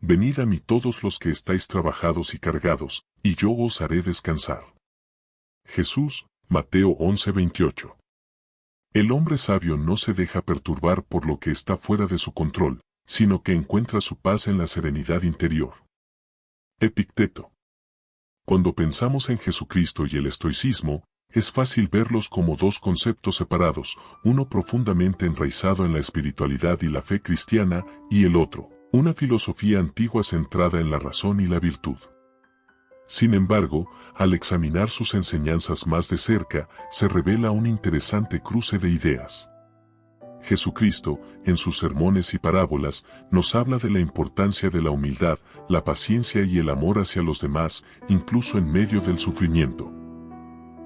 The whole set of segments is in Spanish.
Venid a mí todos los que estáis trabajados y cargados, y yo os haré descansar. Jesús, Mateo 11:28. El hombre sabio no se deja perturbar por lo que está fuera de su control, sino que encuentra su paz en la serenidad interior. Epicteto. Cuando pensamos en Jesucristo y el estoicismo, es fácil verlos como dos conceptos separados, uno profundamente enraizado en la espiritualidad y la fe cristiana, y el otro, una filosofía antigua centrada en la razón y la virtud. Sin embargo, al examinar sus enseñanzas más de cerca, se revela un interesante cruce de ideas. Jesucristo, en sus sermones y parábolas, nos habla de la importancia de la humildad, la paciencia y el amor hacia los demás, incluso en medio del sufrimiento.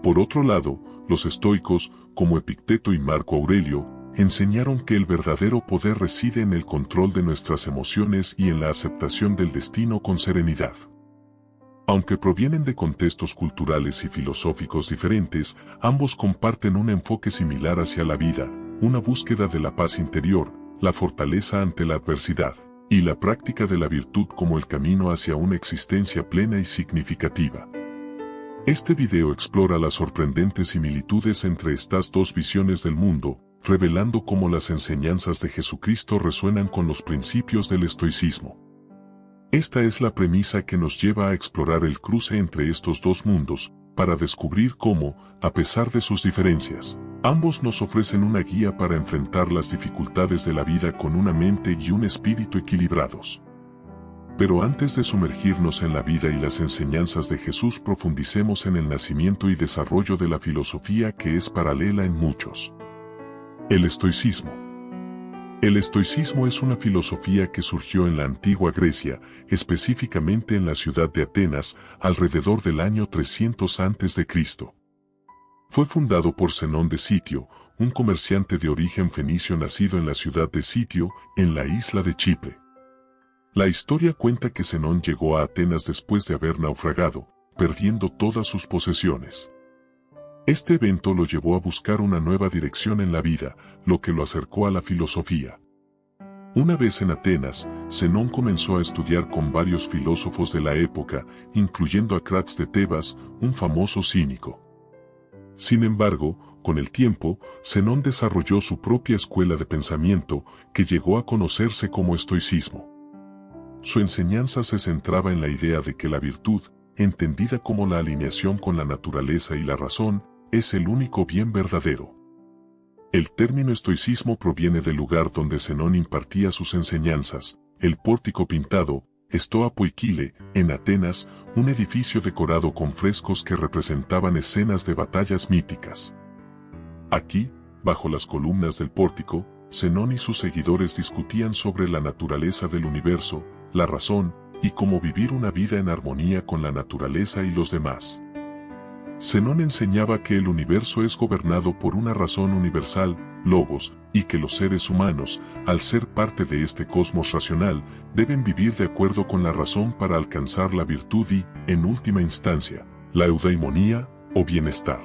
Por otro lado, los estoicos, como Epicteto y Marco Aurelio, enseñaron que el verdadero poder reside en el control de nuestras emociones y en la aceptación del destino con serenidad. Aunque provienen de contextos culturales y filosóficos diferentes, ambos comparten un enfoque similar hacia la vida, una búsqueda de la paz interior, la fortaleza ante la adversidad, y la práctica de la virtud como el camino hacia una existencia plena y significativa. Este video explora las sorprendentes similitudes entre estas dos visiones del mundo, revelando cómo las enseñanzas de Jesucristo resuenan con los principios del estoicismo. Esta es la premisa que nos lleva a explorar el cruce entre estos dos mundos, para descubrir cómo, a pesar de sus diferencias, ambos nos ofrecen una guía para enfrentar las dificultades de la vida con una mente y un espíritu equilibrados. Pero antes de sumergirnos en la vida y las enseñanzas de Jesús, profundicemos en el nacimiento y desarrollo de la filosofía que es paralela en muchos. El estoicismo. El estoicismo es una filosofía que surgió en la antigua Grecia, específicamente en la ciudad de Atenas, alrededor del año 300 a.C. Fue fundado por Zenón de Sitio, un comerciante de origen fenicio nacido en la ciudad de Sitio, en la isla de Chipre. La historia cuenta que Zenón llegó a Atenas después de haber naufragado, perdiendo todas sus posesiones. Este evento lo llevó a buscar una nueva dirección en la vida, lo que lo acercó a la filosofía. Una vez en Atenas, Zenón comenzó a estudiar con varios filósofos de la época, incluyendo a Crates de Tebas, un famoso cínico. Sin embargo, con el tiempo, Zenón desarrolló su propia escuela de pensamiento, que llegó a conocerse como estoicismo. Su enseñanza se centraba en la idea de que la virtud, entendida como la alineación con la naturaleza y la razón, es el único bien verdadero. El término estoicismo proviene del lugar donde Zenón impartía sus enseñanzas, el Pórtico Pintado, Stoa Poikile, en Atenas, un edificio decorado con frescos que representaban escenas de batallas míticas. Aquí, bajo las columnas del pórtico, Zenón y sus seguidores discutían sobre la naturaleza del universo, la razón, y cómo vivir una vida en armonía con la naturaleza y los demás. Zenón enseñaba que el universo es gobernado por una razón universal, logos, y que los seres humanos, al ser parte de este cosmos racional, deben vivir de acuerdo con la razón para alcanzar la virtud y, en última instancia, la eudaimonía, o bienestar.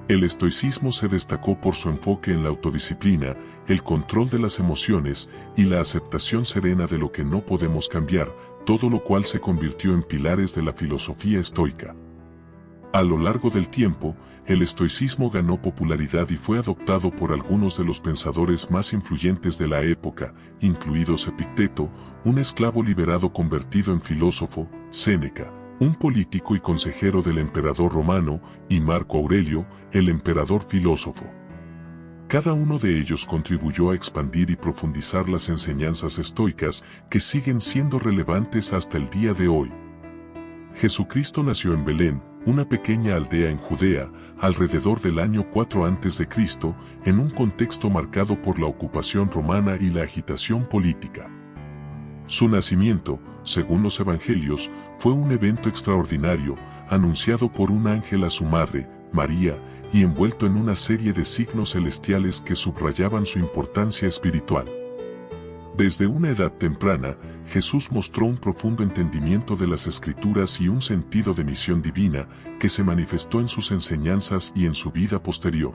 El estoicismo se destacó por su enfoque en la autodisciplina, el control de las emociones y la aceptación serena de lo que no podemos cambiar, todo lo cual se convirtió en pilares de la filosofía estoica. A lo largo del tiempo, el estoicismo ganó popularidad y fue adoptado por algunos de los pensadores más influyentes de la época, incluidos Epicteto, un esclavo liberado convertido en filósofo, Séneca, un político y consejero del emperador romano, y Marco Aurelio, el emperador filósofo. Cada uno de ellos contribuyó a expandir y profundizar las enseñanzas estoicas que siguen siendo relevantes hasta el día de hoy. Jesucristo nació en Belén, una pequeña aldea en Judea, alrededor del año 4 a.C., en un contexto marcado por la ocupación romana y la agitación política. Su nacimiento, según los evangelios, fue un evento extraordinario, anunciado por un ángel a su madre, María, y envuelto en una serie de signos celestiales que subrayaban su importancia espiritual. Desde una edad temprana, Jesús mostró un profundo entendimiento de las Escrituras y un sentido de misión divina que se manifestó en sus enseñanzas y en su vida posterior.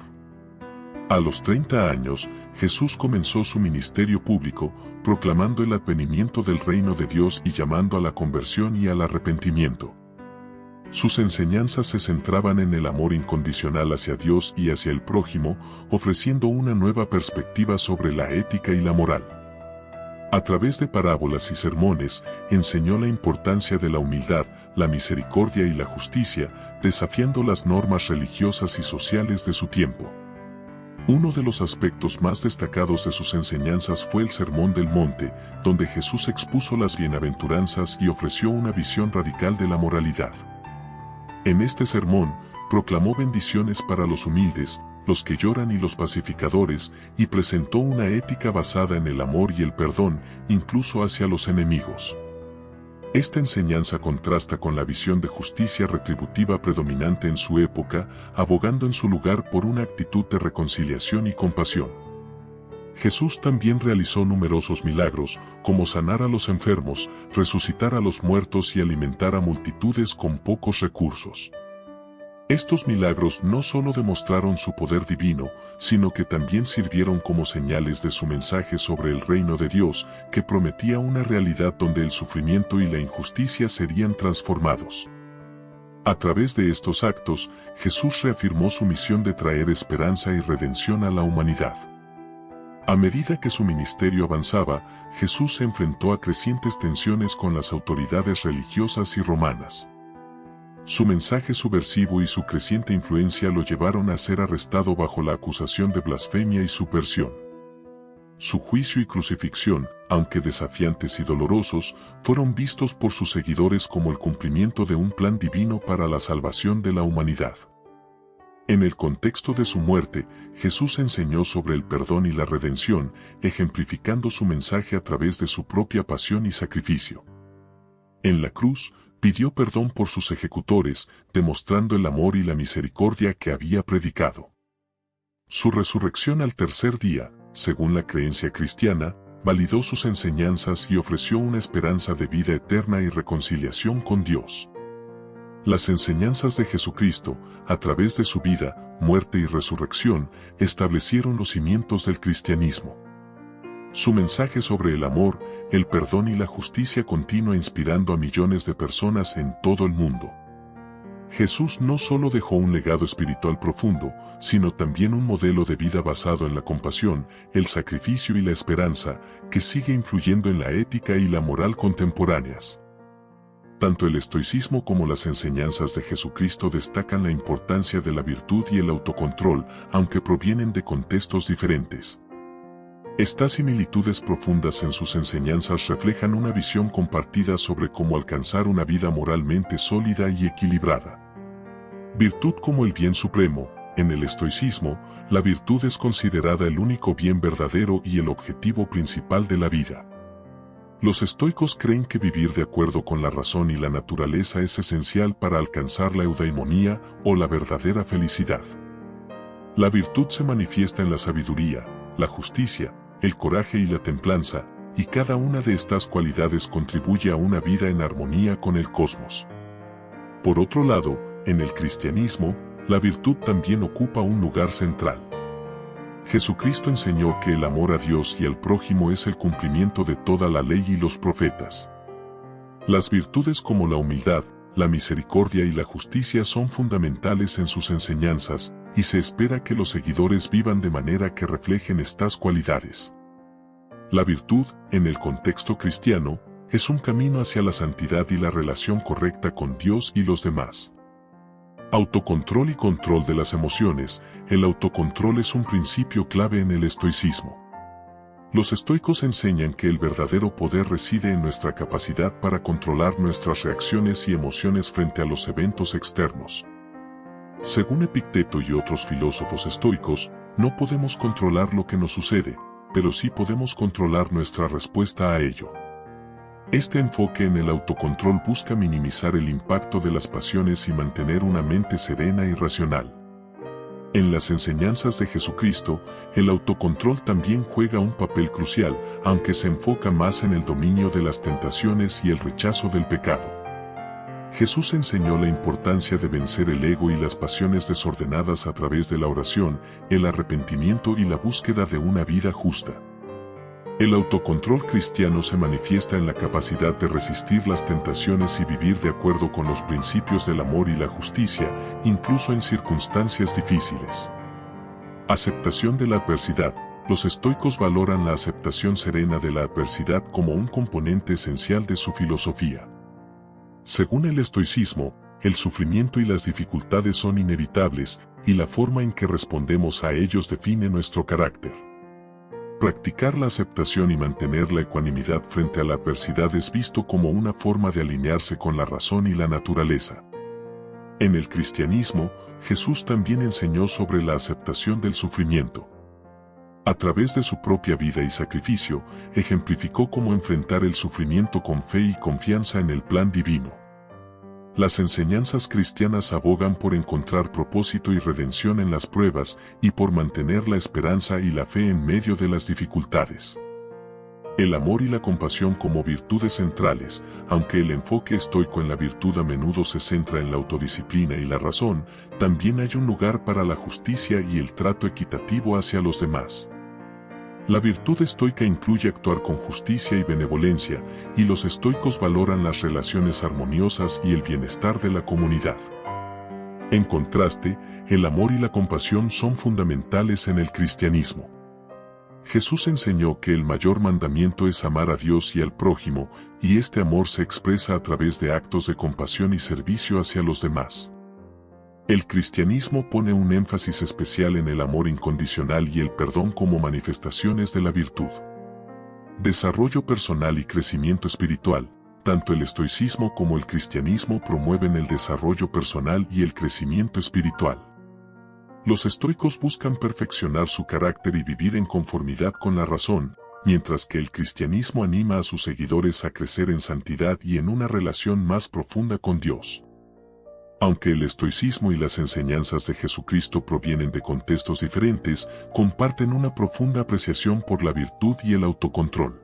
A los 30 años, Jesús comenzó su ministerio público, proclamando el advenimiento del reino de Dios y llamando a la conversión y al arrepentimiento. Sus enseñanzas se centraban en el amor incondicional hacia Dios y hacia el prójimo, ofreciendo una nueva perspectiva sobre la ética y la moral. A través de parábolas y sermones, enseñó la importancia de la humildad, la misericordia y la justicia, desafiando las normas religiosas y sociales de su tiempo. Uno de los aspectos más destacados de sus enseñanzas fue el Sermón del Monte, donde Jesús expuso las bienaventuranzas y ofreció una visión radical de la moralidad. En este sermón, proclamó bendiciones para los humildes, los que lloran y los pacificadores, y presentó una ética basada en el amor y el perdón, incluso hacia los enemigos. Esta enseñanza contrasta con la visión de justicia retributiva predominante en su época, abogando en su lugar por una actitud de reconciliación y compasión. Jesús también realizó numerosos milagros, como sanar a los enfermos, resucitar a los muertos y alimentar a multitudes con pocos recursos. Estos milagros no solo demostraron su poder divino, sino que también sirvieron como señales de su mensaje sobre el reino de Dios, que prometía una realidad donde el sufrimiento y la injusticia serían transformados. A través de estos actos, Jesús reafirmó su misión de traer esperanza y redención a la humanidad. A medida que su ministerio avanzaba, Jesús se enfrentó a crecientes tensiones con las autoridades religiosas y romanas. Su mensaje subversivo y su creciente influencia lo llevaron a ser arrestado bajo la acusación de blasfemia y subversión. Su juicio y crucifixión, aunque desafiantes y dolorosos, fueron vistos por sus seguidores como el cumplimiento de un plan divino para la salvación de la humanidad. En el contexto de su muerte, Jesús enseñó sobre el perdón y la redención, ejemplificando su mensaje a través de su propia pasión y sacrificio. En la cruz, pidió perdón por sus ejecutores, demostrando el amor y la misericordia que había predicado. Su resurrección al tercer día, según la creencia cristiana, validó sus enseñanzas y ofreció una esperanza de vida eterna y reconciliación con Dios. Las enseñanzas de Jesucristo, a través de su vida, muerte y resurrección, establecieron los cimientos del cristianismo. Su mensaje sobre el amor, el perdón y la justicia continúa inspirando a millones de personas en todo el mundo. Jesús no solo dejó un legado espiritual profundo, sino también un modelo de vida basado en la compasión, el sacrificio y la esperanza, que sigue influyendo en la ética y la moral contemporáneas. Tanto el estoicismo como las enseñanzas de Jesucristo destacan la importancia de la virtud y el autocontrol, aunque provienen de contextos diferentes. Estas similitudes profundas en sus enseñanzas reflejan una visión compartida sobre cómo alcanzar una vida moralmente sólida y equilibrada. Virtud como el bien supremo. En el estoicismo, la virtud es considerada el único bien verdadero y el objetivo principal de la vida. Los estoicos creen que vivir de acuerdo con la razón y la naturaleza es esencial para alcanzar la eudaimonía o la verdadera felicidad. La virtud se manifiesta en la sabiduría, la justicia, el coraje y la templanza, y cada una de estas cualidades contribuye a una vida en armonía con el cosmos. Por otro lado, en el cristianismo, la virtud también ocupa un lugar central. Jesucristo enseñó que el amor a Dios y al prójimo es el cumplimiento de toda la ley y los profetas. Las virtudes como la humildad, la misericordia y la justicia son fundamentales en sus enseñanzas, y se espera que los seguidores vivan de manera que reflejen estas cualidades. La virtud, en el contexto cristiano, es un camino hacia la santidad y la relación correcta con Dios y los demás. Autocontrol y control de las emociones. El autocontrol es un principio clave en el estoicismo. Los estoicos enseñan que el verdadero poder reside en nuestra capacidad para controlar nuestras reacciones y emociones frente a los eventos externos. Según Epicteto y otros filósofos estoicos, no podemos controlar lo que nos sucede, pero sí podemos controlar nuestra respuesta a ello. Este enfoque en el autocontrol busca minimizar el impacto de las pasiones y mantener una mente serena y racional. En las enseñanzas de Jesucristo, el autocontrol también juega un papel crucial, aunque se enfoca más en el dominio de las tentaciones y el rechazo del pecado. Jesús enseñó la importancia de vencer el ego y las pasiones desordenadas a través de la oración, el arrepentimiento y la búsqueda de una vida justa. El autocontrol cristiano se manifiesta en la capacidad de resistir las tentaciones y vivir de acuerdo con los principios del amor y la justicia, incluso en circunstancias difíciles. Aceptación de la adversidad. Los estoicos valoran la aceptación serena de la adversidad como un componente esencial de su filosofía. Según el estoicismo, el sufrimiento y las dificultades son inevitables, y la forma en que respondemos a ellos define nuestro carácter. Practicar la aceptación y mantener la ecuanimidad frente a la adversidad es visto como una forma de alinearse con la razón y la naturaleza. En el cristianismo, Jesús también enseñó sobre la aceptación del sufrimiento. A través de su propia vida y sacrificio, ejemplificó cómo enfrentar el sufrimiento con fe y confianza en el plan divino. Las enseñanzas cristianas abogan por encontrar propósito y redención en las pruebas y por mantener la esperanza y la fe en medio de las dificultades. El amor y la compasión como virtudes centrales, aunque el enfoque estoico en la virtud a menudo se centra en la autodisciplina y la razón, también hay un lugar para la justicia y el trato equitativo hacia los demás. La virtud estoica incluye actuar con justicia y benevolencia, y los estoicos valoran las relaciones armoniosas y el bienestar de la comunidad. En contraste, el amor y la compasión son fundamentales en el cristianismo. Jesús enseñó que el mayor mandamiento es amar a Dios y al prójimo, y este amor se expresa a través de actos de compasión y servicio hacia los demás. El cristianismo pone un énfasis especial en el amor incondicional y el perdón como manifestaciones de la virtud. Desarrollo personal y crecimiento espiritual. Tanto el estoicismo como el cristianismo promueven el desarrollo personal y el crecimiento espiritual. Los estoicos buscan perfeccionar su carácter y vivir en conformidad con la razón, mientras que el cristianismo anima a sus seguidores a crecer en santidad y en una relación más profunda con Dios. Aunque el estoicismo y las enseñanzas de Jesucristo provienen de contextos diferentes, comparten una profunda apreciación por la virtud y el autocontrol.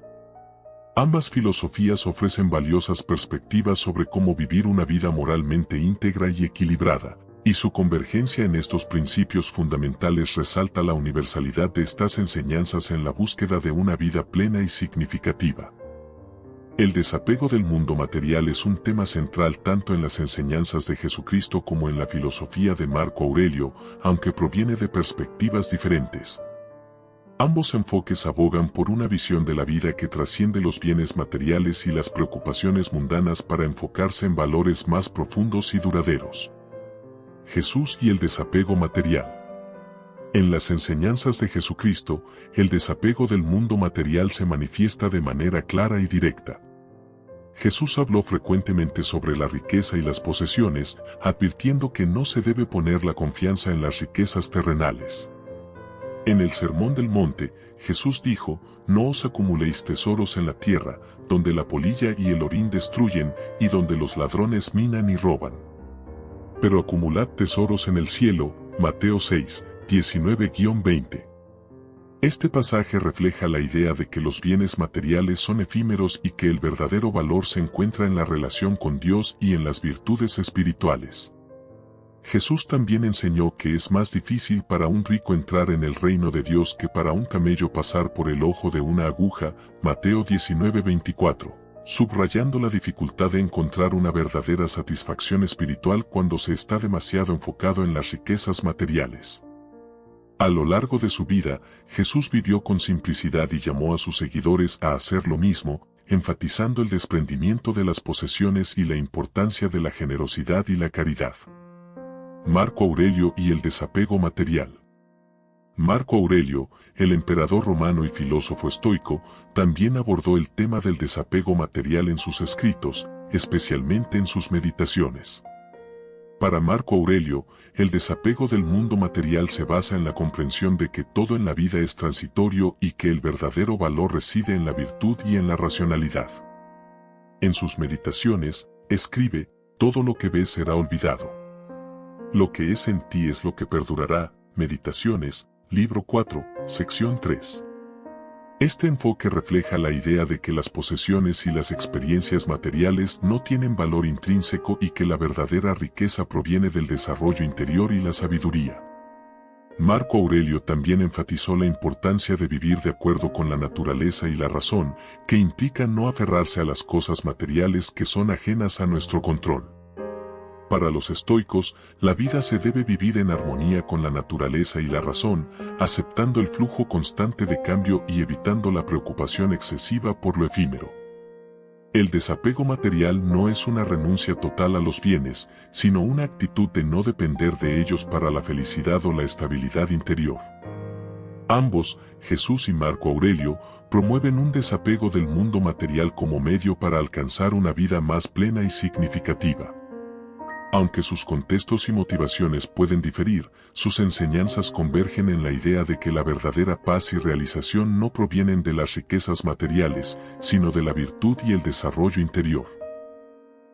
Ambas filosofías ofrecen valiosas perspectivas sobre cómo vivir una vida moralmente íntegra y equilibrada, y su convergencia en estos principios fundamentales resalta la universalidad de estas enseñanzas en la búsqueda de una vida plena y significativa. El desapego del mundo material es un tema central tanto en las enseñanzas de Jesucristo como en la filosofía de Marco Aurelio, aunque proviene de perspectivas diferentes. Ambos enfoques abogan por una visión de la vida que trasciende los bienes materiales y las preocupaciones mundanas para enfocarse en valores más profundos y duraderos. Jesús y el desapego material. En las enseñanzas de Jesucristo, el desapego del mundo material se manifiesta de manera clara y directa. Jesús habló frecuentemente sobre la riqueza y las posesiones, advirtiendo que no se debe poner la confianza en las riquezas terrenales. En el Sermón del Monte, Jesús dijo: «No os acumuléis tesoros en la tierra, donde la polilla y el orín destruyen, y donde los ladrones minan y roban. Pero acumulad tesoros en el cielo». Mateo 6, 19-20. Este pasaje refleja la idea de que los bienes materiales son efímeros y que el verdadero valor se encuentra en la relación con Dios y en las virtudes espirituales. Jesús también enseñó que es más difícil para un rico entrar en el reino de Dios que para un camello pasar por el ojo de una aguja, Mateo 19:24, subrayando la dificultad de encontrar una verdadera satisfacción espiritual cuando se está demasiado enfocado en las riquezas materiales. A lo largo de su vida, Jesús vivió con simplicidad y llamó a sus seguidores a hacer lo mismo, enfatizando el desprendimiento de las posesiones y la importancia de la generosidad y la caridad. Marco Aurelio y el desapego material. Marco Aurelio, el emperador romano y filósofo estoico, también abordó el tema del desapego material en sus escritos, especialmente en sus meditaciones. Para Marco Aurelio, el desapego del mundo material se basa en la comprensión de que todo en la vida es transitorio y que el verdadero valor reside en la virtud y en la racionalidad. En sus meditaciones, escribe: «Todo lo que ves será olvidado. Lo que es en ti es lo que perdurará». Meditaciones, libro 4, sección 3. Este enfoque refleja la idea de que las posesiones y las experiencias materiales no tienen valor intrínseco y que la verdadera riqueza proviene del desarrollo interior y la sabiduría. Marco Aurelio también enfatizó la importancia de vivir de acuerdo con la naturaleza y la razón, que implica no aferrarse a las cosas materiales que son ajenas a nuestro control. Para los estoicos, la vida se debe vivir en armonía con la naturaleza y la razón, aceptando el flujo constante de cambio y evitando la preocupación excesiva por lo efímero. El desapego material no es una renuncia total a los bienes, sino una actitud de no depender de ellos para la felicidad o la estabilidad interior. Ambos, Jesús y Marco Aurelio, promueven un desapego del mundo material como medio para alcanzar una vida más plena y significativa. Aunque sus contextos y motivaciones pueden diferir, sus enseñanzas convergen en la idea de que la verdadera paz y realización no provienen de las riquezas materiales, sino de la virtud y el desarrollo interior.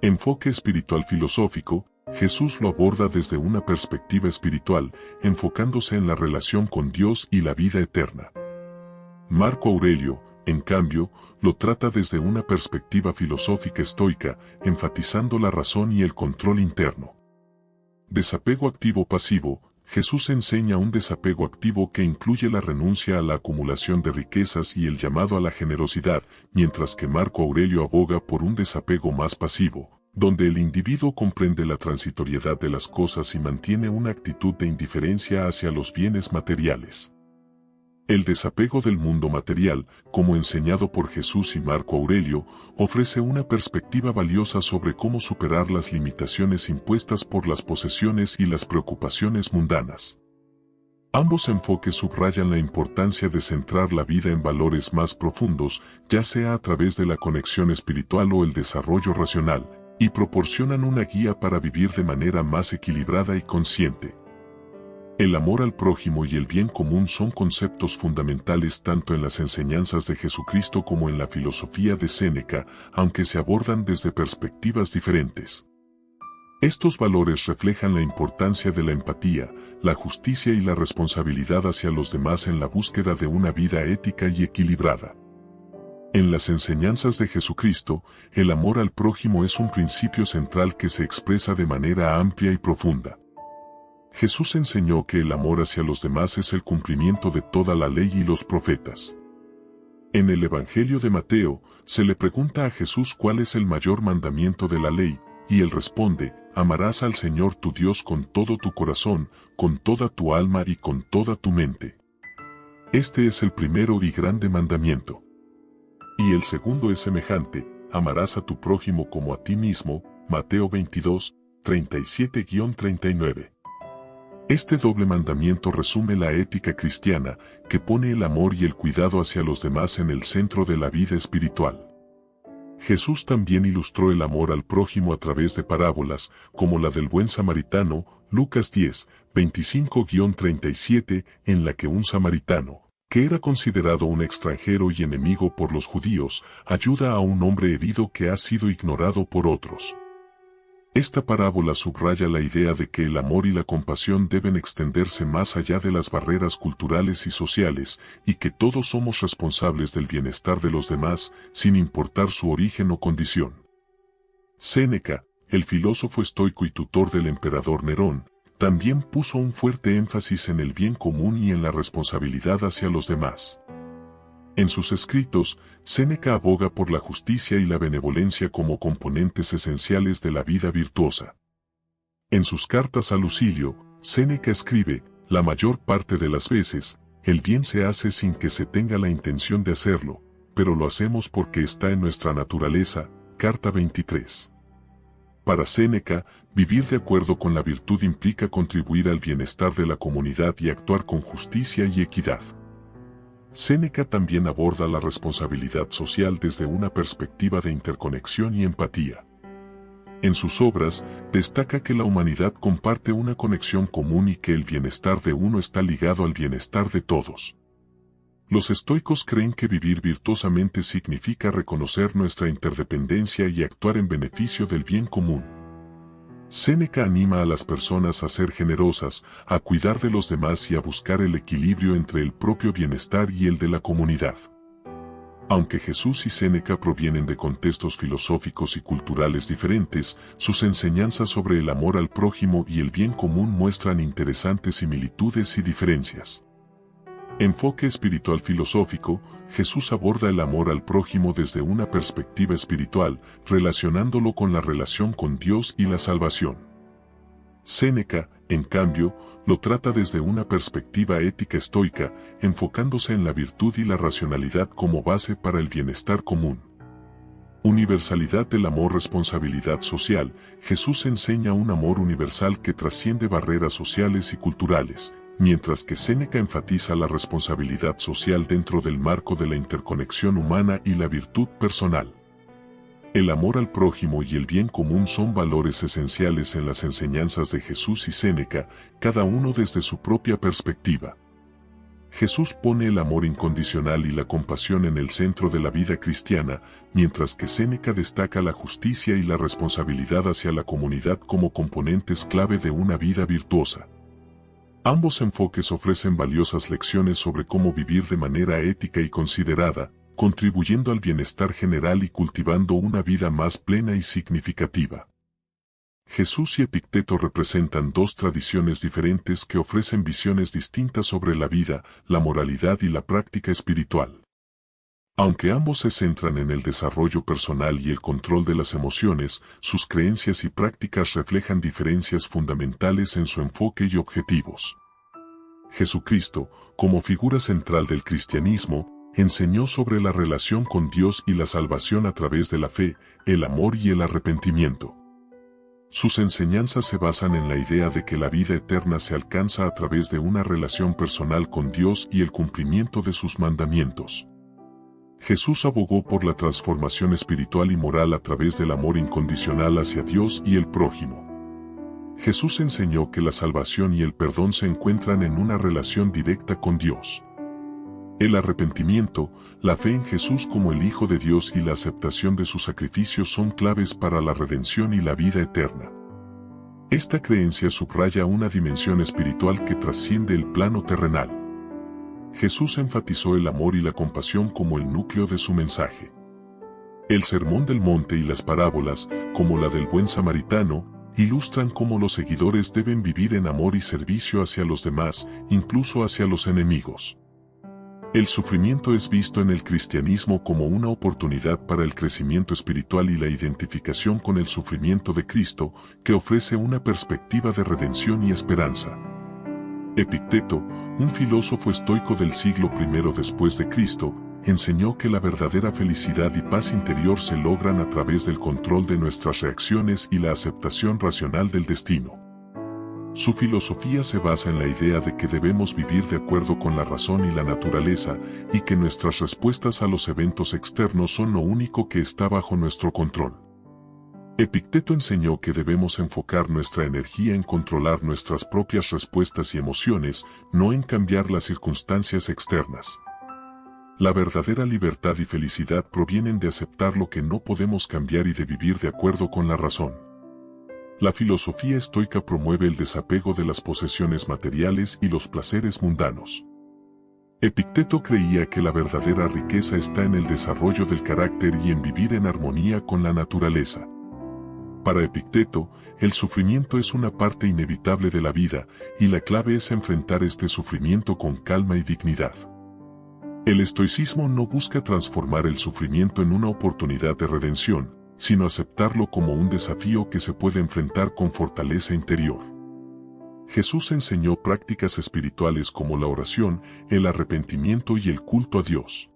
Enfoque espiritual filosófico, Jesús lo aborda desde una perspectiva espiritual, enfocándose en la relación con Dios y la vida eterna. Marco Aurelio, en cambio, lo trata desde una perspectiva filosófica estoica, enfatizando la razón y el control interno. Desapego activo-pasivo, Jesús enseña un desapego activo que incluye la renuncia a la acumulación de riquezas y el llamado a la generosidad, mientras que Marco Aurelio aboga por un desapego más pasivo, donde el individuo comprende la transitoriedad de las cosas y mantiene una actitud de indiferencia hacia los bienes materiales. El desapego del mundo material, como enseñado por Jesús y Marco Aurelio, ofrece una perspectiva valiosa sobre cómo superar las limitaciones impuestas por las posesiones y las preocupaciones mundanas. Ambos enfoques subrayan la importancia de centrar la vida en valores más profundos, ya sea a través de la conexión espiritual o el desarrollo racional, y proporcionan una guía para vivir de manera más equilibrada y consciente. El amor al prójimo y el bien común son conceptos fundamentales tanto en las enseñanzas de Jesucristo como en la filosofía de Séneca, aunque se abordan desde perspectivas diferentes. Estos valores reflejan la importancia de la empatía, la justicia y la responsabilidad hacia los demás en la búsqueda de una vida ética y equilibrada. En las enseñanzas de Jesucristo, el amor al prójimo es un principio central que se expresa de manera amplia y profunda. Jesús enseñó que el amor hacia los demás es el cumplimiento de toda la ley y los profetas. En el Evangelio de Mateo, se le pregunta a Jesús cuál es el mayor mandamiento de la ley, y él responde: amarás al Señor tu Dios con todo tu corazón, con toda tu alma y con toda tu mente. Este es el primero y grande mandamiento. Y el segundo es semejante: amarás a tu prójimo como a ti mismo. Mateo 22, 37-39. Este doble mandamiento resume la ética cristiana, que pone el amor y el cuidado hacia los demás en el centro de la vida espiritual. Jesús también ilustró el amor al prójimo a través de parábolas, como la del buen samaritano, Lucas 10, 25-37, en la que un samaritano, que era considerado un extranjero y enemigo por los judíos, ayuda a un hombre herido que ha sido ignorado por otros. Esta parábola subraya la idea de que el amor y la compasión deben extenderse más allá de las barreras culturales y sociales, y que todos somos responsables del bienestar de los demás, sin importar su origen o condición. Séneca, el filósofo estoico y tutor del emperador Nerón, también puso un fuerte énfasis en el bien común y en la responsabilidad hacia los demás. En sus escritos, Séneca aboga por la justicia y la benevolencia como componentes esenciales de la vida virtuosa. En sus cartas a Lucilio, Séneca escribe: la mayor parte de las veces, el bien se hace sin que se tenga la intención de hacerlo, pero lo hacemos porque está en nuestra naturaleza. Carta 23. Para Séneca, vivir de acuerdo con la virtud implica contribuir al bienestar de la comunidad y actuar con justicia y equidad. Séneca también aborda la responsabilidad social desde una perspectiva de interconexión y empatía. En sus obras, destaca que la humanidad comparte una conexión común y que el bienestar de uno está ligado al bienestar de todos. Los estoicos creen que vivir virtuosamente significa reconocer nuestra interdependencia y actuar en beneficio del bien común. Séneca anima a las personas a ser generosas, a cuidar de los demás y a buscar el equilibrio entre el propio bienestar y el de la comunidad. Aunque Jesús y Séneca provienen de contextos filosóficos y culturales diferentes, sus enseñanzas sobre el amor al prójimo y el bien común muestran interesantes similitudes y diferencias. Enfoque espiritual filosófico, Jesús aborda el amor al prójimo desde una perspectiva espiritual, relacionándolo con la relación con Dios y la salvación. Séneca, en cambio, lo trata desde una perspectiva ética estoica, enfocándose en la virtud y la racionalidad como base para el bienestar común. Universalidad del amor, responsabilidad social, Jesús enseña un amor universal que trasciende barreras sociales y culturales, mientras que Séneca enfatiza la responsabilidad social dentro del marco de la interconexión humana y la virtud personal. El amor al prójimo y el bien común son valores esenciales en las enseñanzas de Jesús y Séneca, cada uno desde su propia perspectiva. Jesús pone el amor incondicional y la compasión en el centro de la vida cristiana, mientras que Séneca destaca la justicia y la responsabilidad hacia la comunidad como componentes clave de una vida virtuosa. Ambos enfoques ofrecen valiosas lecciones sobre cómo vivir de manera ética y considerada, contribuyendo al bienestar general y cultivando una vida más plena y significativa. Jesús y Epicteto representan dos tradiciones diferentes que ofrecen visiones distintas sobre la vida, la moralidad y la práctica espiritual. Aunque ambos se centran en el desarrollo personal y el control de las emociones, sus creencias y prácticas reflejan diferencias fundamentales en su enfoque y objetivos. Jesucristo, como figura central del cristianismo, enseñó sobre la relación con Dios y la salvación a través de la fe, el amor y el arrepentimiento. Sus enseñanzas se basan en la idea de que la vida eterna se alcanza a través de una relación personal con Dios y el cumplimiento de sus mandamientos. Jesús abogó por la transformación espiritual y moral a través del amor incondicional hacia Dios y el prójimo. Jesús enseñó que la salvación y el perdón se encuentran en una relación directa con Dios. El arrepentimiento, la fe en Jesús como el Hijo de Dios y la aceptación de sus sacrificios son claves para la redención y la vida eterna. Esta creencia subraya una dimensión espiritual que trasciende el plano terrenal. Jesús enfatizó el amor y la compasión como el núcleo de su mensaje. El Sermón del Monte y las parábolas, como la del buen samaritano, ilustran cómo los seguidores deben vivir en amor y servicio hacia los demás, incluso hacia los enemigos. El sufrimiento es visto en el cristianismo como una oportunidad para el crecimiento espiritual y la identificación con el sufrimiento de Cristo, que ofrece una perspectiva de redención y esperanza. Epicteto, un filósofo estoico del siglo I después de Cristo, enseñó que la verdadera felicidad y paz interior se logran a través del control de nuestras reacciones y la aceptación racional del destino. Su filosofía se basa en la idea de que debemos vivir de acuerdo con la razón y la naturaleza, y que nuestras respuestas a los eventos externos son lo único que está bajo nuestro control. Epicteto enseñó que debemos enfocar nuestra energía en controlar nuestras propias respuestas y emociones, no en cambiar las circunstancias externas. La verdadera libertad y felicidad provienen de aceptar lo que no podemos cambiar y de vivir de acuerdo con la razón. La filosofía estoica promueve el desapego de las posesiones materiales y los placeres mundanos. Epicteto creía que la verdadera riqueza está en el desarrollo del carácter y en vivir en armonía con la naturaleza. Para Epicteto, el sufrimiento es una parte inevitable de la vida, y la clave es enfrentar este sufrimiento con calma y dignidad. El estoicismo no busca transformar el sufrimiento en una oportunidad de redención, sino aceptarlo como un desafío que se puede enfrentar con fortaleza interior. Jesús enseñó prácticas espirituales como la oración, el arrepentimiento y el culto a Dios.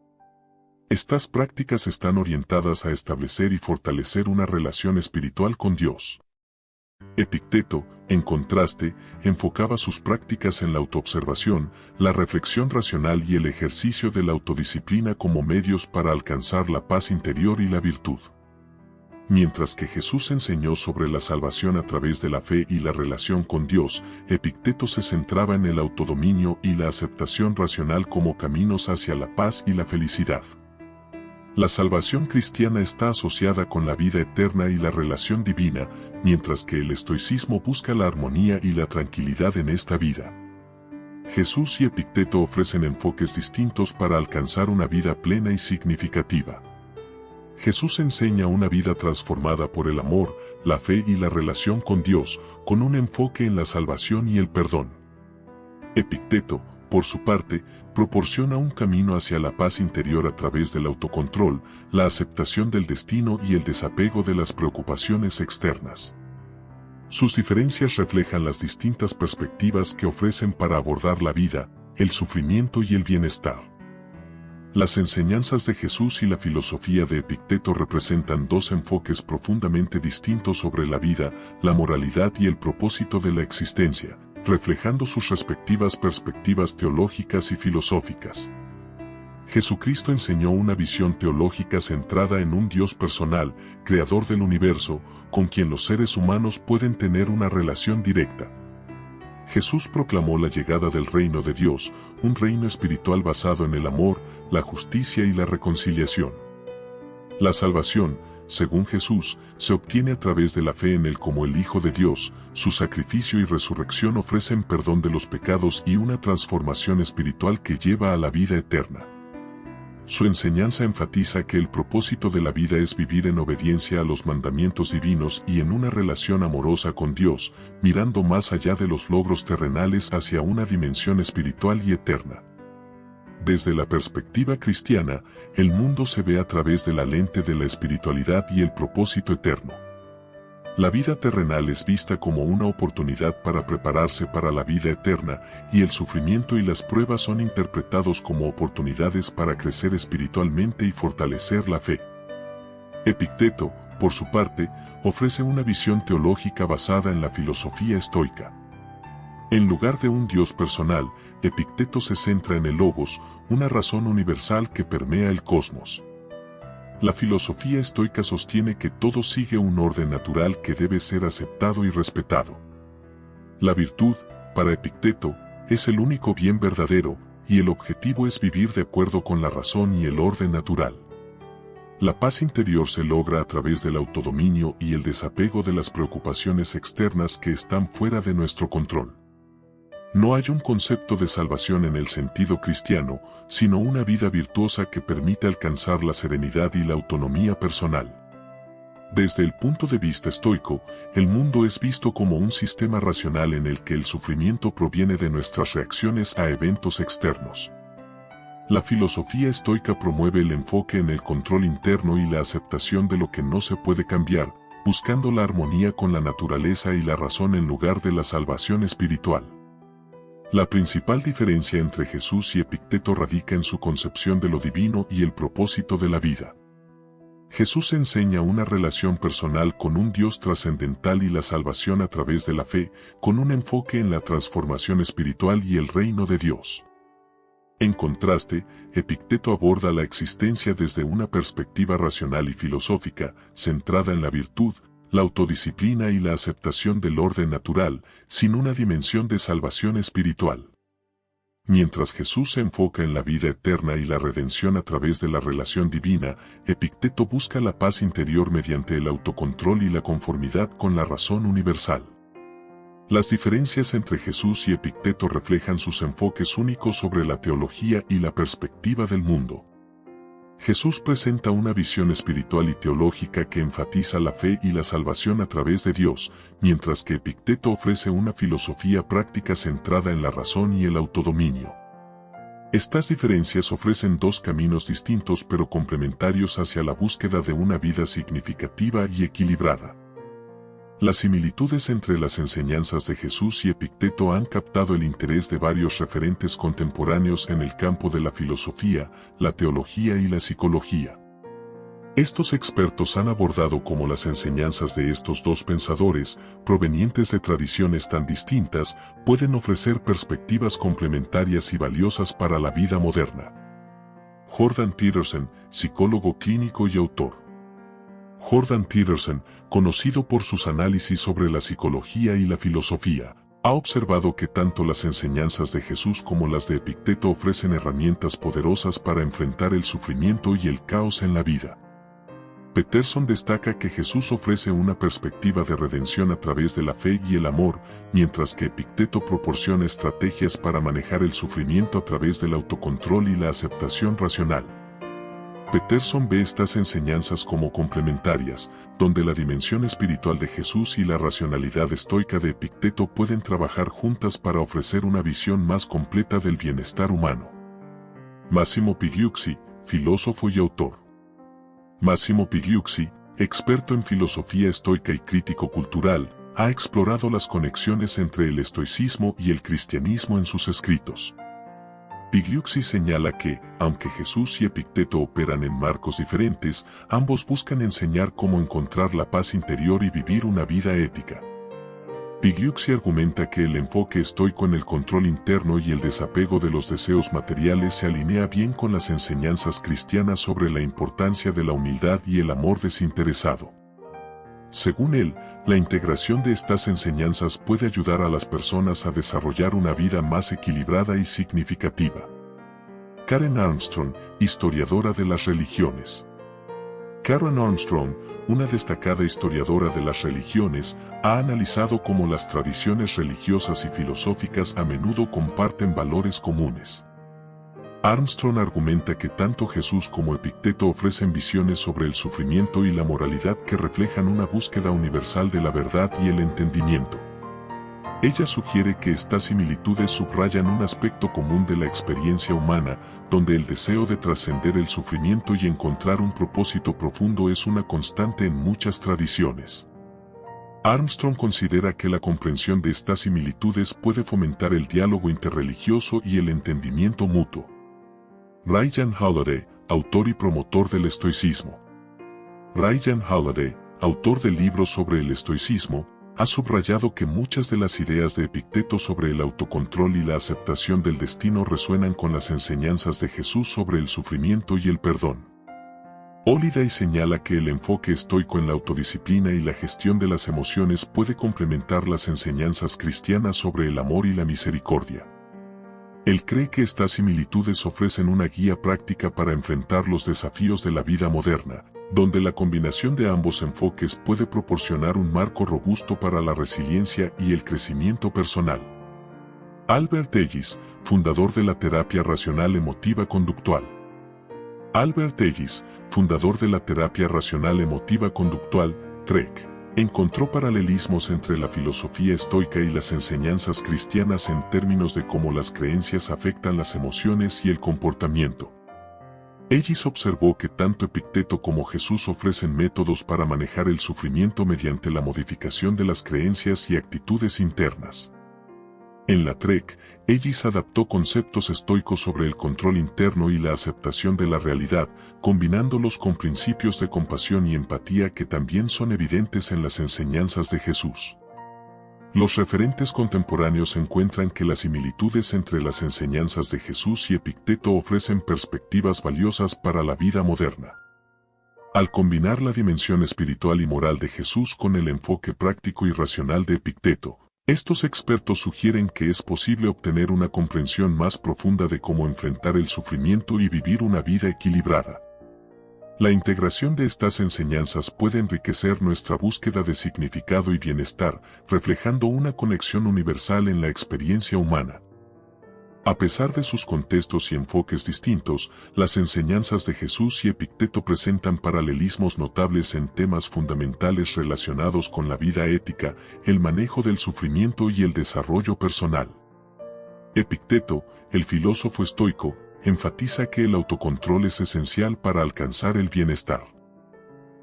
Estas prácticas están orientadas a establecer y fortalecer una relación espiritual con Dios. Epicteto, en contraste, enfocaba sus prácticas en la autoobservación, la reflexión racional y el ejercicio de la autodisciplina como medios para alcanzar la paz interior y la virtud. Mientras que Jesús enseñó sobre la salvación a través de la fe y la relación con Dios, Epicteto se centraba en el autodominio y la aceptación racional como caminos hacia la paz y la felicidad. La salvación cristiana está asociada con la vida eterna y la relación divina, mientras que el estoicismo busca la armonía y la tranquilidad en esta vida. Jesús y Epicteto ofrecen enfoques distintos para alcanzar una vida plena y significativa. Jesús enseña una vida transformada por el amor, la fe y la relación con Dios, con un enfoque en la salvación y el perdón. Epicteto, por su parte, proporciona un camino hacia la paz interior a través del autocontrol, la aceptación del destino y el desapego de las preocupaciones externas. Sus diferencias reflejan las distintas perspectivas que ofrecen para abordar la vida, el sufrimiento y el bienestar. Las enseñanzas de Jesús y la filosofía de Epicteto representan dos enfoques profundamente distintos sobre la vida, la moralidad y el propósito de la existencia, reflejando sus respectivas perspectivas teológicas y filosóficas. Jesucristo enseñó una visión teológica centrada en un Dios personal, creador del universo, con quien los seres humanos pueden tener una relación directa. Jesús proclamó la llegada del reino de Dios, un reino espiritual basado en el amor, la justicia y la reconciliación. La salvación, según Jesús, se obtiene a través de la fe en Él como el Hijo de Dios. Su sacrificio y resurrección ofrecen perdón de los pecados y una transformación espiritual que lleva a la vida eterna. Su enseñanza enfatiza que el propósito de la vida es vivir en obediencia a los mandamientos divinos y en una relación amorosa con Dios, mirando más allá de los logros terrenales hacia una dimensión espiritual y eterna. Desde la perspectiva cristiana, el mundo se ve a través de la lente de la espiritualidad y el propósito eterno. La vida terrenal es vista como una oportunidad para prepararse para la vida eterna, y el sufrimiento y las pruebas son interpretados como oportunidades para crecer espiritualmente y fortalecer la fe. Epicteto, por su parte, ofrece una visión teológica basada en la filosofía estoica. En lugar de un Dios personal, Epicteto se centra en el logos, una razón universal que permea el cosmos. La filosofía estoica sostiene que todo sigue un orden natural que debe ser aceptado y respetado. La virtud, para Epicteto, es el único bien verdadero, y el objetivo es vivir de acuerdo con la razón y el orden natural. La paz interior se logra a través del autodominio y el desapego de las preocupaciones externas que están fuera de nuestro control. No hay un concepto de salvación en el sentido cristiano, sino una vida virtuosa que permite alcanzar la serenidad y la autonomía personal. Desde el punto de vista estoico, el mundo es visto como un sistema racional en el que el sufrimiento proviene de nuestras reacciones a eventos externos. La filosofía estoica promueve el enfoque en el control interno y la aceptación de lo que no se puede cambiar, buscando la armonía con la naturaleza y la razón en lugar de la salvación espiritual. La principal diferencia entre Jesús y Epicteto radica en su concepción de lo divino y el propósito de la vida. Jesús enseña una relación personal con un Dios trascendental y la salvación a través de la fe, con un enfoque en la transformación espiritual y el reino de Dios. En contraste, Epicteto aborda la existencia desde una perspectiva racional y filosófica, centrada en la virtud, la autodisciplina y la aceptación del orden natural, sin una dimensión de salvación espiritual. Mientras Jesús se enfoca en la vida eterna y la redención a través de la relación divina, Epicteto busca la paz interior mediante el autocontrol y la conformidad con la razón universal. Las diferencias entre Jesús y Epicteto reflejan sus enfoques únicos sobre la teología y la perspectiva del mundo. Jesús presenta una visión espiritual y teológica que enfatiza la fe y la salvación a través de Dios, mientras que Epicteto ofrece una filosofía práctica centrada en la razón y el autodominio. Estas diferencias ofrecen dos caminos distintos pero complementarios hacia la búsqueda de una vida significativa y equilibrada. Las similitudes entre las enseñanzas de Jesús y Epicteto han captado el interés de varios referentes contemporáneos en el campo de la filosofía, la teología y la psicología. Estos expertos han abordado cómo las enseñanzas de estos dos pensadores, provenientes de tradiciones tan distintas, pueden ofrecer perspectivas complementarias y valiosas para la vida moderna. Jordan Peterson, psicólogo clínico y autor. Jordan Peterson, conocido por sus análisis sobre la psicología y la filosofía, ha observado que tanto las enseñanzas de Jesús como las de Epicteto ofrecen herramientas poderosas para enfrentar el sufrimiento y el caos en la vida. Peterson destaca que Jesús ofrece una perspectiva de redención a través de la fe y el amor, mientras que Epicteto proporciona estrategias para manejar el sufrimiento a través del autocontrol y la aceptación racional. Peterson ve estas enseñanzas como complementarias, donde la dimensión espiritual de Jesús y la racionalidad estoica de Epicteto pueden trabajar juntas para ofrecer una visión más completa del bienestar humano. Massimo Pigliucci, filósofo y autor. Massimo Pigliucci, experto en filosofía estoica y crítico cultural, ha explorado las conexiones entre el estoicismo y el cristianismo en sus escritos. Pigliucci señala que, aunque Jesús y Epicteto operan en marcos diferentes, ambos buscan enseñar cómo encontrar la paz interior y vivir una vida ética. Pigliucci argumenta que el enfoque estoico en el control interno y el desapego de los deseos materiales se alinea bien con las enseñanzas cristianas sobre la importancia de la humildad y el amor desinteresado. Según él, la integración de estas enseñanzas puede ayudar a las personas a desarrollar una vida más equilibrada y significativa. Karen Armstrong, historiadora de las religiones. Karen Armstrong, una destacada historiadora de las religiones, ha analizado cómo las tradiciones religiosas y filosóficas a menudo comparten valores comunes. Armstrong argumenta que tanto Jesús como Epicteto ofrecen visiones sobre el sufrimiento y la moralidad que reflejan una búsqueda universal de la verdad y el entendimiento. Ella sugiere que estas similitudes subrayan un aspecto común de la experiencia humana, donde el deseo de trascender el sufrimiento y encontrar un propósito profundo es una constante en muchas tradiciones. Armstrong considera que la comprensión de estas similitudes puede fomentar el diálogo interreligioso y el entendimiento mutuo. Ryan Holiday, autor y promotor del estoicismo. Ryan Holiday, autor de libros sobre el estoicismo, ha subrayado que muchas de las ideas de Epicteto sobre el autocontrol y la aceptación del destino resuenan con las enseñanzas de Jesús sobre el sufrimiento y el perdón. Holiday señala que el enfoque estoico en la autodisciplina y la gestión de las emociones puede complementar las enseñanzas cristianas sobre el amor y la misericordia. Él cree que estas similitudes ofrecen una guía práctica para enfrentar los desafíos de la vida moderna, donde la combinación de ambos enfoques puede proporcionar un marco robusto para la resiliencia y el crecimiento personal. Albert Ellis, fundador de la terapia racional emotiva conductual. Albert Ellis, fundador de la terapia racional emotiva conductual, TREC, encontró paralelismos entre la filosofía estoica y las enseñanzas cristianas en términos de cómo las creencias afectan las emociones y el comportamiento. Ellis observó que tanto Epicteto como Jesús ofrecen métodos para manejar el sufrimiento mediante la modificación de las creencias y actitudes internas. En la TREC, Ellis adaptó conceptos estoicos sobre el control interno y la aceptación de la realidad, combinándolos con principios de compasión y empatía que también son evidentes en las enseñanzas de Jesús. Los referentes contemporáneos encuentran que las similitudes entre las enseñanzas de Jesús y Epicteto ofrecen perspectivas valiosas para la vida moderna. Al combinar la dimensión espiritual y moral de Jesús con el enfoque práctico y racional de Epicteto, estos expertos sugieren que es posible obtener una comprensión más profunda de cómo enfrentar el sufrimiento y vivir una vida equilibrada. La integración de estas enseñanzas puede enriquecer nuestra búsqueda de significado y bienestar, reflejando una conexión universal en la experiencia humana. A pesar de sus contextos y enfoques distintos, las enseñanzas de Jesús y Epicteto presentan paralelismos notables en temas fundamentales relacionados con la vida ética, el manejo del sufrimiento y el desarrollo personal. Epicteto, el filósofo estoico, enfatiza que el autocontrol es esencial para alcanzar el bienestar.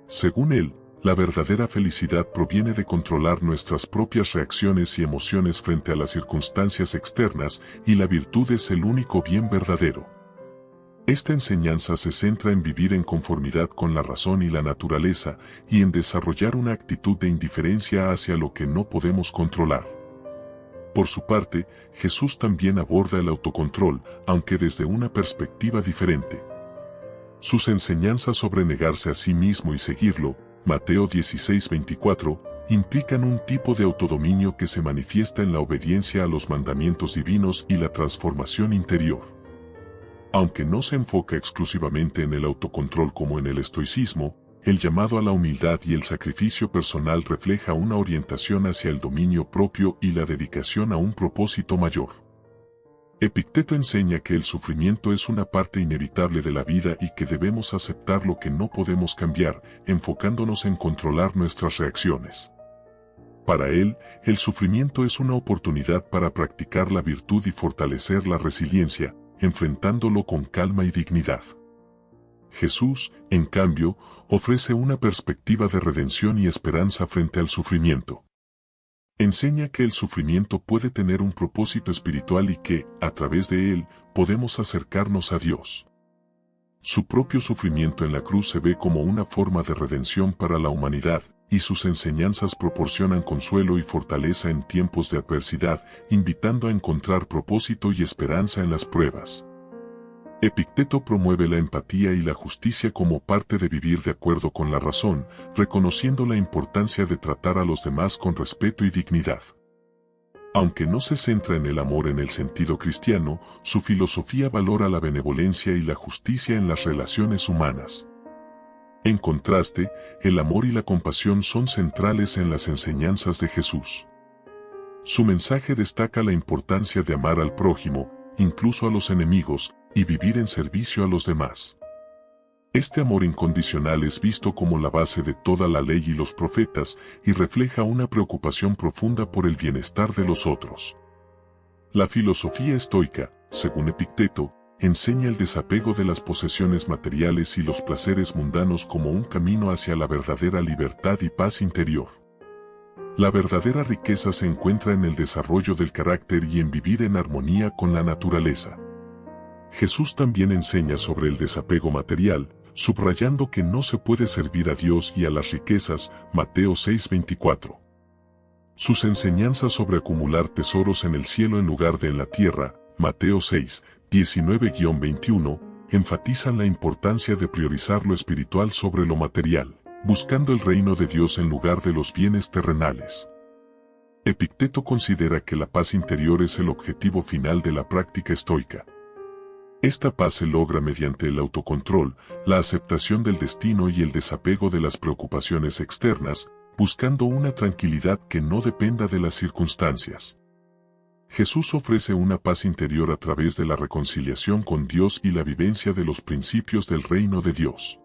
Según él, la verdadera felicidad proviene de controlar nuestras propias reacciones y emociones frente a las circunstancias externas, y la virtud es el único bien verdadero. Esta enseñanza se centra en vivir en conformidad con la razón y la naturaleza, y en desarrollar una actitud de indiferencia hacia lo que no podemos controlar. Por su parte, Jesús también aborda el autocontrol, aunque desde una perspectiva diferente. Sus enseñanzas sobre negarse a sí mismo y seguirlo, Mateo 16:24, implican un tipo de autodominio que se manifiesta en la obediencia a los mandamientos divinos y la transformación interior. Aunque no se enfoca exclusivamente en el autocontrol como en el estoicismo, el llamado a la humildad y el sacrificio personal refleja una orientación hacia el dominio propio y la dedicación a un propósito mayor. Epicteto enseña que el sufrimiento es una parte inevitable de la vida y que debemos aceptar lo que no podemos cambiar, enfocándonos en controlar nuestras reacciones. Para él, el sufrimiento es una oportunidad para practicar la virtud y fortalecer la resiliencia, enfrentándolo con calma y dignidad. Jesús, en cambio, ofrece una perspectiva de redención y esperanza frente al sufrimiento. Enseña que el sufrimiento puede tener un propósito espiritual y que, a través de él, podemos acercarnos a Dios. Su propio sufrimiento en la cruz se ve como una forma de redención para la humanidad, y sus enseñanzas proporcionan consuelo y fortaleza en tiempos de adversidad, invitando a encontrar propósito y esperanza en las pruebas. Epicteto promueve la empatía y la justicia como parte de vivir de acuerdo con la razón, reconociendo la importancia de tratar a los demás con respeto y dignidad. Aunque no se centra en el amor en el sentido cristiano, su filosofía valora la benevolencia y la justicia en las relaciones humanas. En contraste, el amor y la compasión son centrales en las enseñanzas de Jesús. Su mensaje destaca la importancia de amar al prójimo, incluso a los enemigos, y vivir en servicio a los demás. Este amor incondicional es visto como la base de toda la ley y los profetas, y refleja una preocupación profunda por el bienestar de los otros. La filosofía estoica, según Epicteto, enseña el desapego de las posesiones materiales y los placeres mundanos como un camino hacia la verdadera libertad y paz interior. La verdadera riqueza se encuentra en el desarrollo del carácter y en vivir en armonía con la naturaleza. Jesús también enseña sobre el desapego material, subrayando que no se puede servir a Dios y a las riquezas, Mateo 6:24. Sus enseñanzas sobre acumular tesoros en el cielo en lugar de en la tierra, Mateo 6:19-21, enfatizan la importancia de priorizar lo espiritual sobre lo material, buscando el reino de Dios en lugar de los bienes terrenales. Epicteto considera que la paz interior es el objetivo final de la práctica estoica. Esta paz se logra mediante el autocontrol, la aceptación del destino y el desapego de las preocupaciones externas, buscando una tranquilidad que no dependa de las circunstancias. Jesús ofrece una paz interior a través de la reconciliación con Dios y la vivencia de los principios del reino de Dios.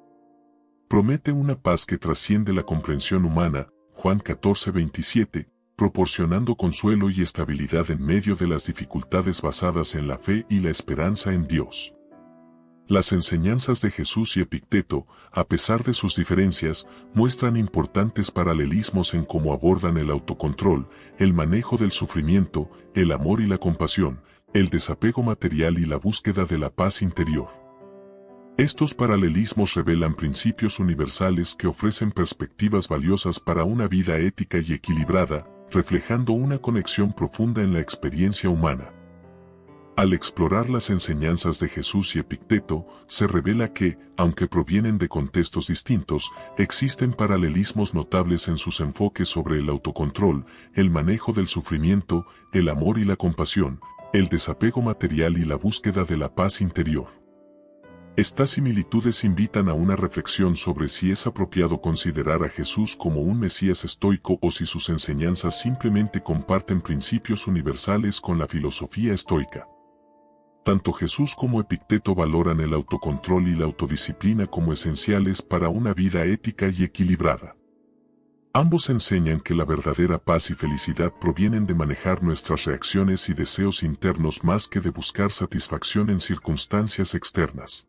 Promete una paz que trasciende la comprensión humana, Juan 14:27, proporcionando consuelo y estabilidad en medio de las dificultades basadas en la fe y la esperanza en Dios. Las enseñanzas de Jesús y Epicteto, a pesar de sus diferencias, muestran importantes paralelismos en cómo abordan el autocontrol, el manejo del sufrimiento, el amor y la compasión, el desapego material y la búsqueda de la paz interior. Estos paralelismos revelan principios universales que ofrecen perspectivas valiosas para una vida ética y equilibrada, reflejando una conexión profunda en la experiencia humana. Al explorar las enseñanzas de Jesús y Epicteto, se revela que, aunque provienen de contextos distintos, existen paralelismos notables en sus enfoques sobre el autocontrol, el manejo del sufrimiento, el amor y la compasión, el desapego material y la búsqueda de la paz interior. Estas similitudes invitan a una reflexión sobre si es apropiado considerar a Jesús como un Mesías estoico o si sus enseñanzas simplemente comparten principios universales con la filosofía estoica. Tanto Jesús como Epicteto valoran el autocontrol y la autodisciplina como esenciales para una vida ética y equilibrada. Ambos enseñan que la verdadera paz y felicidad provienen de manejar nuestras reacciones y deseos internos más que de buscar satisfacción en circunstancias externas.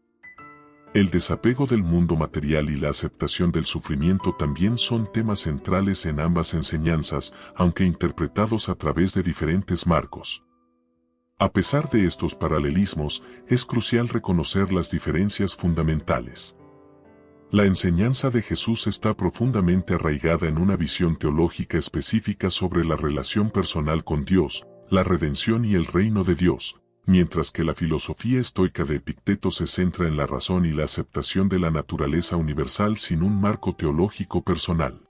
El desapego del mundo material y la aceptación del sufrimiento también son temas centrales en ambas enseñanzas, aunque interpretados a través de diferentes marcos. A pesar de estos paralelismos, es crucial reconocer las diferencias fundamentales. La enseñanza de Jesús está profundamente arraigada en una visión teológica específica sobre la relación personal con Dios, la redención y el reino de Dios, mientras que la filosofía estoica de Epicteto se centra en la razón y la aceptación de la naturaleza universal sin un marco teológico personal.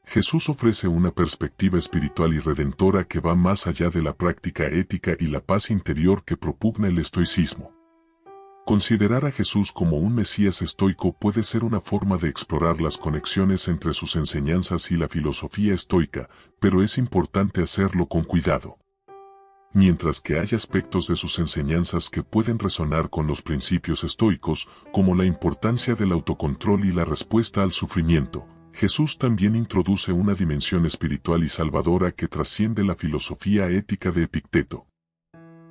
Jesús ofrece una perspectiva espiritual y redentora que va más allá de la práctica ética y la paz interior que propugna el estoicismo. Considerar a Jesús como un Mesías estoico puede ser una forma de explorar las conexiones entre sus enseñanzas y la filosofía estoica, pero es importante hacerlo con cuidado. Mientras que hay aspectos de sus enseñanzas que pueden resonar con los principios estoicos, como la importancia del autocontrol y la respuesta al sufrimiento, Jesús también introduce una dimensión espiritual y salvadora que trasciende la filosofía ética de Epicteto.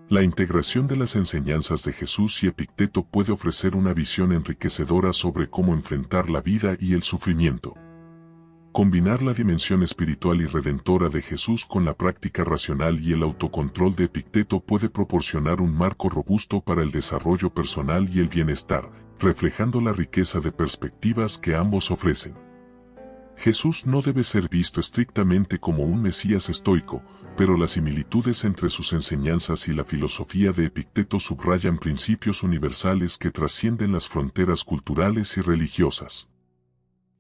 La integración de las enseñanzas de Jesús y Epicteto puede ofrecer una visión enriquecedora sobre cómo enfrentar la vida y el sufrimiento. Combinar la dimensión espiritual y redentora de Jesús con la práctica racional y el autocontrol de Epicteto puede proporcionar un marco robusto para el desarrollo personal y el bienestar, reflejando la riqueza de perspectivas que ambos ofrecen. Jesús no debe ser visto estrictamente como un Mesías estoico, pero las similitudes entre sus enseñanzas y la filosofía de Epicteto subrayan principios universales que trascienden las fronteras culturales y religiosas.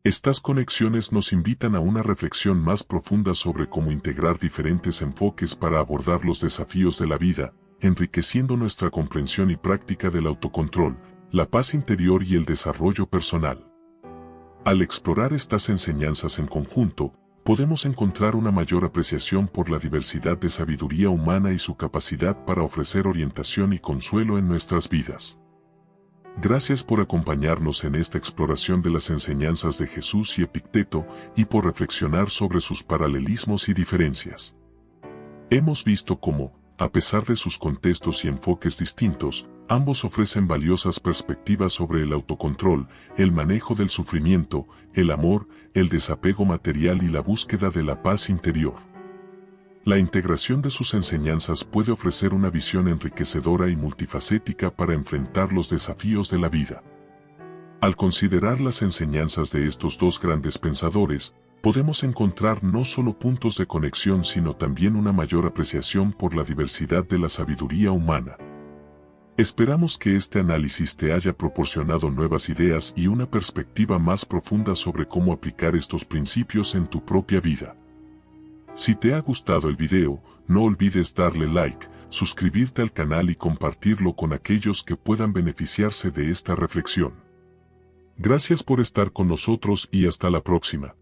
Estas conexiones nos invitan a una reflexión más profunda sobre cómo integrar diferentes enfoques para abordar los desafíos de la vida, enriqueciendo nuestra comprensión y práctica del autocontrol, la paz interior y el desarrollo personal. Al explorar estas enseñanzas en conjunto, podemos encontrar una mayor apreciación por la diversidad de sabiduría humana y su capacidad para ofrecer orientación y consuelo en nuestras vidas. Gracias por acompañarnos en esta exploración de las enseñanzas de Jesús y Epicteto y por reflexionar sobre sus paralelismos y diferencias. Hemos visto cómo, a pesar de sus contextos y enfoques distintos, ambos ofrecen valiosas perspectivas sobre el autocontrol, el manejo del sufrimiento, el amor, el desapego material y la búsqueda de la paz interior. La integración de sus enseñanzas puede ofrecer una visión enriquecedora y multifacética para enfrentar los desafíos de la vida. Al considerar las enseñanzas de estos dos grandes pensadores, podemos encontrar no solo puntos de conexión sino también una mayor apreciación por la diversidad de la sabiduría humana. Esperamos que este análisis te haya proporcionado nuevas ideas y una perspectiva más profunda sobre cómo aplicar estos principios en tu propia vida. Si te ha gustado el video, no olvides darle like, suscribirte al canal y compartirlo con aquellos que puedan beneficiarse de esta reflexión. Gracias por estar con nosotros y hasta la próxima.